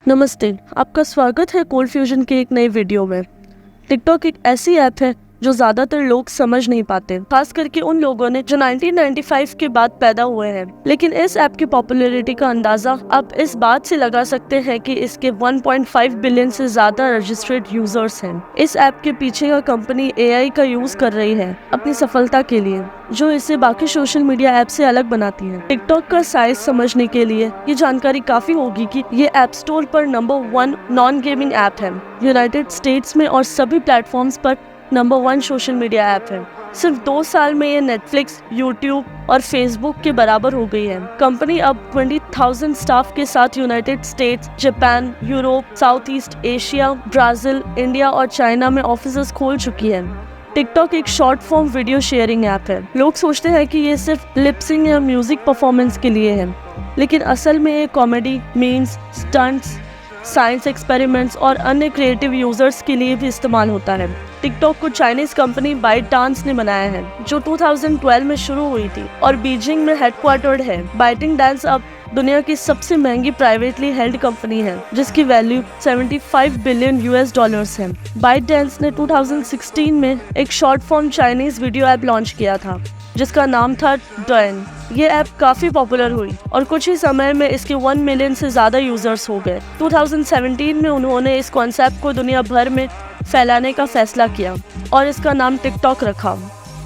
नमस्ते, आपका स्वागत है कोल्ड फ्यूजन के एक नए वीडियो में। टिकटॉक एक ऐसी ऐप है जो ज़्यादातर लोग समझ नहीं पाते, खास करके उन लोगों ने जो 1995 के बाद पैदा हुए हैं। लेकिन इस ऐप की पॉपुलैरिटी का अंदाज़ा आप इस बात से लगा सकते हैं कि इसके 1.5 बिलियन से ज़्यादा रजिस्टर्ड यूजर्स हैं। इस ऐप के पीछे का कंपनी AI का यूज़ कर रही है अपनी सफलता के लिए, जो इसे बाकी सोशल मीडिया ऐप से अलग बनाती है। टिकटॉक का साइज समझने के लिए ये जानकारी काफी होगी कि ये ऐप स्टोर पर नंबर 1 नॉन गेमिंग ऐप है, यूनाइटेड स्टेट्स में, और सभी प्लेटफॉर्म्स पर नंबर 1 सोशल मीडिया ऐप है। सिर्फ 2 साल में ये नेटफ्लिक्स, यूट्यूब और फेसबुक के बराबर हो गई है। कंपनी अब 20,000 स्टाफ के साथ United states, Japan, Europe, south east Asia, Brazil, India और चाइना में ऑफिसेस खोल चुकी है। टिकटॉक एक short form video sharing app है। लोग सोचते हैं कि ये सिर्फ लिपसिंग या म्यूजिक परफॉर्मेंस के लिए है, लेकिन असल में ये comedy, memes, stunts, science experiments और अन्य क्रिएटिव यूजर्स के लिए भी इस्तेमाल होता है। टिकटॉक को चाइनीज कंपनी ByteDance ने बनाया है, जो 2012 में शुरू हुई थी और बीजिंग में हेडक्वार्टर्ड है। ByteDance अब दुनिया की सबसे महंगी प्राइवेटली हेल्ड कंपनी है, जिसकी वैल्यू 75 बिलियन US डॉलर्स है। ByteDance ने 2016 में एक short form Chinese video app launch किया था, जिसका नाम था Douyin। ये ऐप काफी पॉपुलर हुई और कुछ ही समय में इसके 1 मिलियन से ज्यादा यूजर्स हो गए। 2017 में उन्होंने इस कॉन्सेप्ट को दुनिया भर में फैलाने का फैसला किया और इसका नाम टिकटॉक रखा।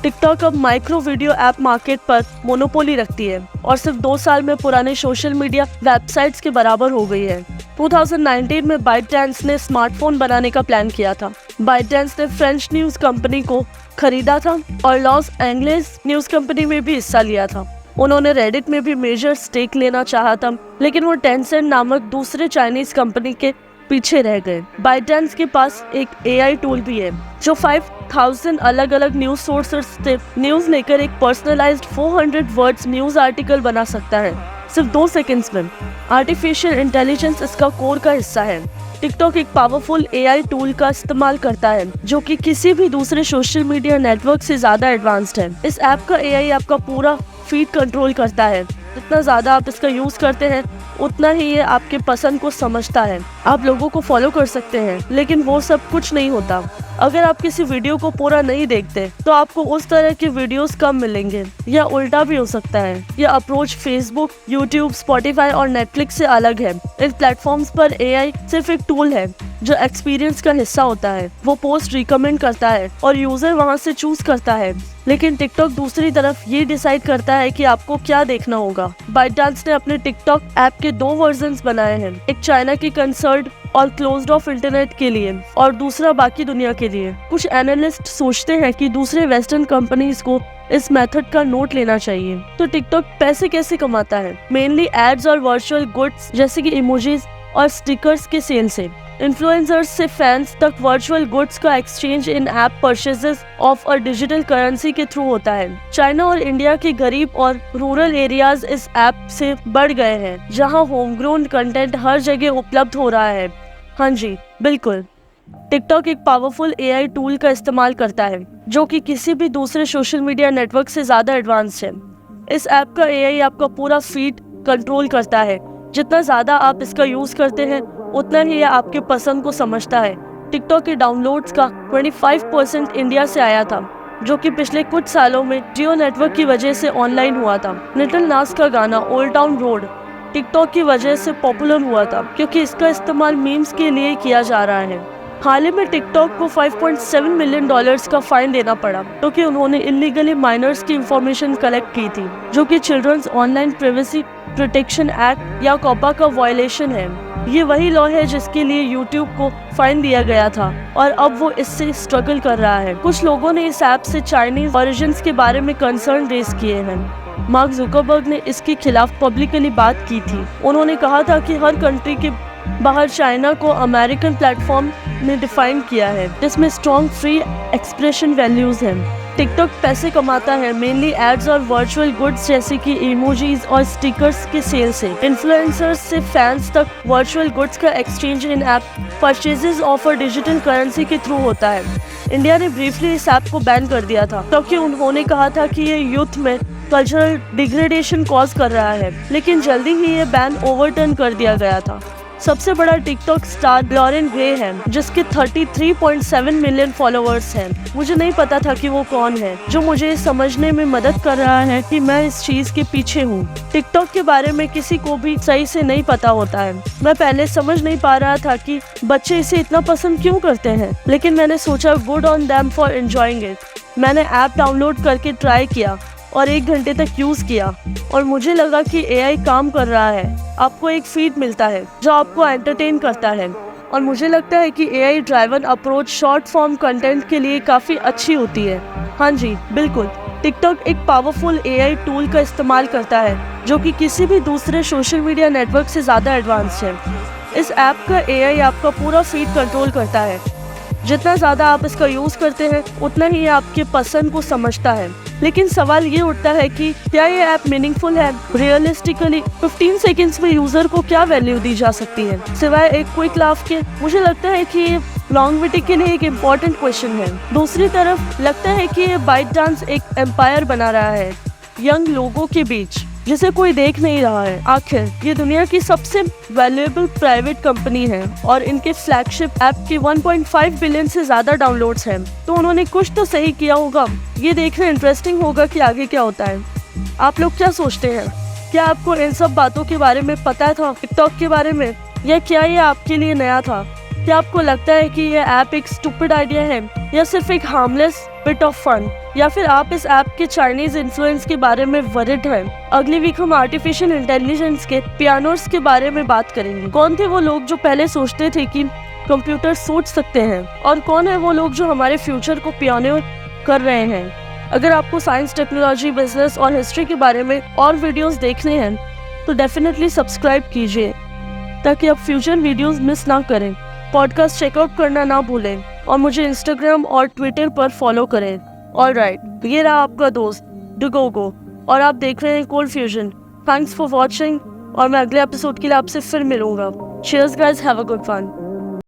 टिकटॉक अब माइक्रो वीडियो ऐप मार्केट पर मोनोपोली रखती है और सिर्फ 2 साल में पुराने सोशल मीडिया वेबसाइट्स के बराबर हो गई है। 2019 में ByteDance ने स्मार्टफोन बनाने का प्लान किया था। ByteDance ने फ्रेंच न्यूज कंपनी को खरीदा था और लॉस एंजलिस न्यूज कंपनी में भी हिस्सा लिया था। उन्होंने रेडिट में भी मेजर स्टेक लेना चाहा था, लेकिन वो Tencent नामक दूसरे चाइनीज कंपनी के पीछे रह गए। ByteDance के पास एक AI टूल भी है, जो 5000 अलग अलग न्यूज सोर्सेस से न्यूज लेकर एक पर्सनलाइज्ड 400 वर्ड्स न्यूज आर्टिकल बना सकता है, सिर्फ 2 सेकंड्स में। आर्टिफिशियल इंटेलिजेंस इसका कोर का हिस्सा है। टिकटॉक एक पावरफुल AI टूल का इस्तेमाल करता है, जो कि किसी भी दूसरे सोशल मीडिया नेटवर्क से ज्यादा एडवांस्ड है। इस ऐप का AI आपका पूरा फीड कंट्रोल करता है। जितना ज़्यादा आप इसका यूज़ करते हैं, उतना ही ये आपके पसंद को समझता है। आप लोगों को फॉलो कर सकते हैं, लेकिन वो सब कुछ नहीं होता। अगर आप किसी वीडियो को पूरा नहीं देखते, तो आपको उस तरह के वीडियोस कम मिलेंगे, या उल्टा भी हो सकता है। यह अप्रोच फेसबुक, यूट्यूब, स्पॉटिफाई और नेटफ्लिक्स से अलग है। इन प्लेटफॉर्म्स पर AI सिर्फ एक टूल है जो एक्सपीरियंस का हिस्सा होता है। वो पोस्ट रिकमेंड करता है और यूजर वहां से चूज करता है, लेकिन टिकटॉक दूसरी तरफ ये डिसाइड करता है कि आपको क्या देखना होगा। ByteDance ने अपने टिकटॉक ऐप के 2 वर्जन्स बनाए हैं, एक चाइना की कंसर्ड और क्लोज्ड ऑफ इंटरनेट के लिए और दूसरा बाकी दुनिया के लिए। कुछ एनालिस्ट सोचते हैं कि दूसरे वेस्टर्न कंपनीज को इस मेथड का नोट लेना चाहिए। तो टिकटॉक पैसे कैसे कमाता है? मेनली एड्स और वर्चुअल गुड्स जैसे कि इमोजीज और स्टिकर्स के सेल से। इन्फ्लुएंसर्स से फैंस तक वर्चुअल गुड्स का exchange in app purchases of और डिजिटल करेंसी के थ्रू होता है। चाइना और इंडिया के गरीब और रूरल एरियाज इस ऐप से बढ़ गए हैं, जहां होमग्रोन कंटेंट हर जगह उपलब्ध हो रहा है। हाँ जी, बिल्कुल। टिकटॉक एक पावरफुल AI टूल का इस्तेमाल करता है, जो कि किसी भी दूसरे सोशल मीडिया नेटवर्क से ज्यादा एडवांस है। इस ऐप का AI आपका पूरा फीड कंट्रोल करता है। जितना ज्यादा आप इसका यूज करते हैं, उतना ही ये आपके पसंद को समझता है। टिकटॉक के डाउनलोड्स का 25% इंडिया से आया था, जो कि पिछले कुछ सालों में जियो नेटवर्क की वजह से ऑनलाइन हुआ था। लिटिल नास का गाना ओल्ड टाउन रोड टिकटॉक की वजह से पॉपुलर हुआ था, क्योंकि इसका इस्तेमाल मीम्स के लिए किया जा रहा है। हाल ही में टिकटॉक को $5.7 मिलियन का फाइन देना पड़ा, क्योंकि उन्होंने इलीगली माइनर्स की इंफॉर्मेशन कलेक्ट की थी, जो कि children's online privacy protection act या कॉपा का वायलेशन है। ये वही लॉ है जिसके लिए यूट्यूब को फाइन दिया गया था और अब वो इससे स्ट्रगल कर रहा है। कुछ लोगों ने इस ऐप से चाइनीज ओरिजिन्स के बारे में कंसर्न रेज किए हैं। मार्क जुकरबर्ग ने इसके खिलाफ पब्लिकली बात की थी। उन्होंने कहा था कि हर कंट्री के बाहर चाइना को अमेरिकन प्लेटफॉर्म ने डिफाइन किया है, जिसमें स्ट्रॉन्ग फ्री एक्सप्रेशन वैल्यूज हैं। टिकटॉक पैसे कमाता है मेनली एड्स और वर्चुअल गुड्स जैसे कि इमोजीज और स्टिकर्स के सेल से। इन्फ्लुएंसर्स से फैंस तक वर्चुअल गुड्स का एक्सचेंज इन app purchases offer digital currency के थ्रू होता है। इंडिया ने ब्रीफली इस ऐप को बैन कर दिया था, क्योंकि उन्होंने कहा था कि ये यूथ में कल्चरल डिग्रेडेशन कॉज कर रहा है, लेकिन जल्दी ही ये बैन ओवरटर्न कर दिया गया था। सबसे बड़ा टिकटॉक स्टार लॉरेन ग्रे है, जिसके 33.7 मिलियन फॉलोअर्स हैं। मुझे नहीं पता था कि वो कौन है, जो मुझे समझने में मदद कर रहा है कि मैं इस चीज के पीछे हूँ। टिकटॉक के बारे में किसी को भी सही से नहीं पता होता है। मैं पहले समझ नहीं पा रहा था कि बच्चे इसे इतना पसंद क्यों करते हैं, लेकिन मैंने सोचा good on them for enjoying it. मैंने ऐप डाउनलोड करके ट्राई किया और 1 घंटे तक यूज किया और मुझे लगा कि एआई काम कर रहा है। आपको एक फीड मिलता है जो आपको एंटरटेन करता है और मुझे लगता है कि AI driven approach short form content के लिए काफ़ी अच्छी होती है। हाँ जी, बिल्कुल। टिकटॉक एक पावरफुल एआई टूल का इस्तेमाल करता है जो कि किसी भी दूसरे सोशल मीडिया नेटवर्क से ज़्यादा एडवांस है। इस ऐप का एआई आपका पूरा फीड कंट्रोल करता है। जितना ज़्यादा आप इसका यूज़ करते हैं उतना ही आपके पसंद को समझता है। लेकिन सवाल ये उठता है कि क्या ये ऐप मीनिंगफुल है? रियलिस्टिकली 15 सेकंड्स में यूज़र को क्या वैल्यू दी जा सकती है सिवाय एक क्विक लाफ के? मुझे लगता है कि ये लॉन्गेविटी के लिए एक इम्पॉर्टेंट क्वेश्चन है। दूसरी तरफ लगता है कि ये बाइट डांस एक एम्पायर बना रहा है यंग लोगों के बीच, जिसे कोई देख नहीं रहा है। आखिर ये दुनिया की सबसे वैल्यूएबल प्राइवेट कंपनी है और इनके फ्लैगशिप ऐप के 1.5 बिलियन से ज्यादा डाउनलोड्स हैं, तो उन्होंने कुछ तो सही किया होगा। ये देखना इंटरेस्टिंग होगा कि आगे क्या होता है। आप लोग क्या सोचते हैं? क्या आपको इन सब बातों के बारे में पता था टिकटॉक के बारे में, या क्या ये आपके लिए नया था? क्या आपको लगता है कि ये ऐप एक स्टूपिड आइडिया है या सिर्फ एक हार्मलेस बिट ऑफ फन, या फिर आप इस ऐप के चाइनीज इन्फ्लुएंस के बारे में वरिड हैं? अगले वीक हम आर्टिफिशियल इंटेलिजेंस के पियानोस के बारे में बात करेंगे। कौन थे वो लोग जो पहले सोचते थे कि कंप्यूटर सोच सकते हैं, और कौन है वो लोग जो हमारे फ्यूचर को पियानो कर रहे हैं? अगर आपको साइंस, टेक्नोलॉजी, बिजनेस और हिस्ट्री के बारे में और वीडियोस देखने हैं तो डेफिनेटली सब्सक्राइब कीजिए ताकि आप फ्यूचर वीडियोस मिस ना करें। पॉडकास्ट चेकआउट करना ना भूलें और मुझे इंस्टाग्राम और ट्विटर पर फॉलो करें। ऑलराइट, ये रहा आपका दोस्त डुगोगो और आप देख रहे हैं cold fusion. Thanks for watching और मैं अगले एपिसोड के लिए आपसे फिर मिलूंगा। Cheers guys, have a good one.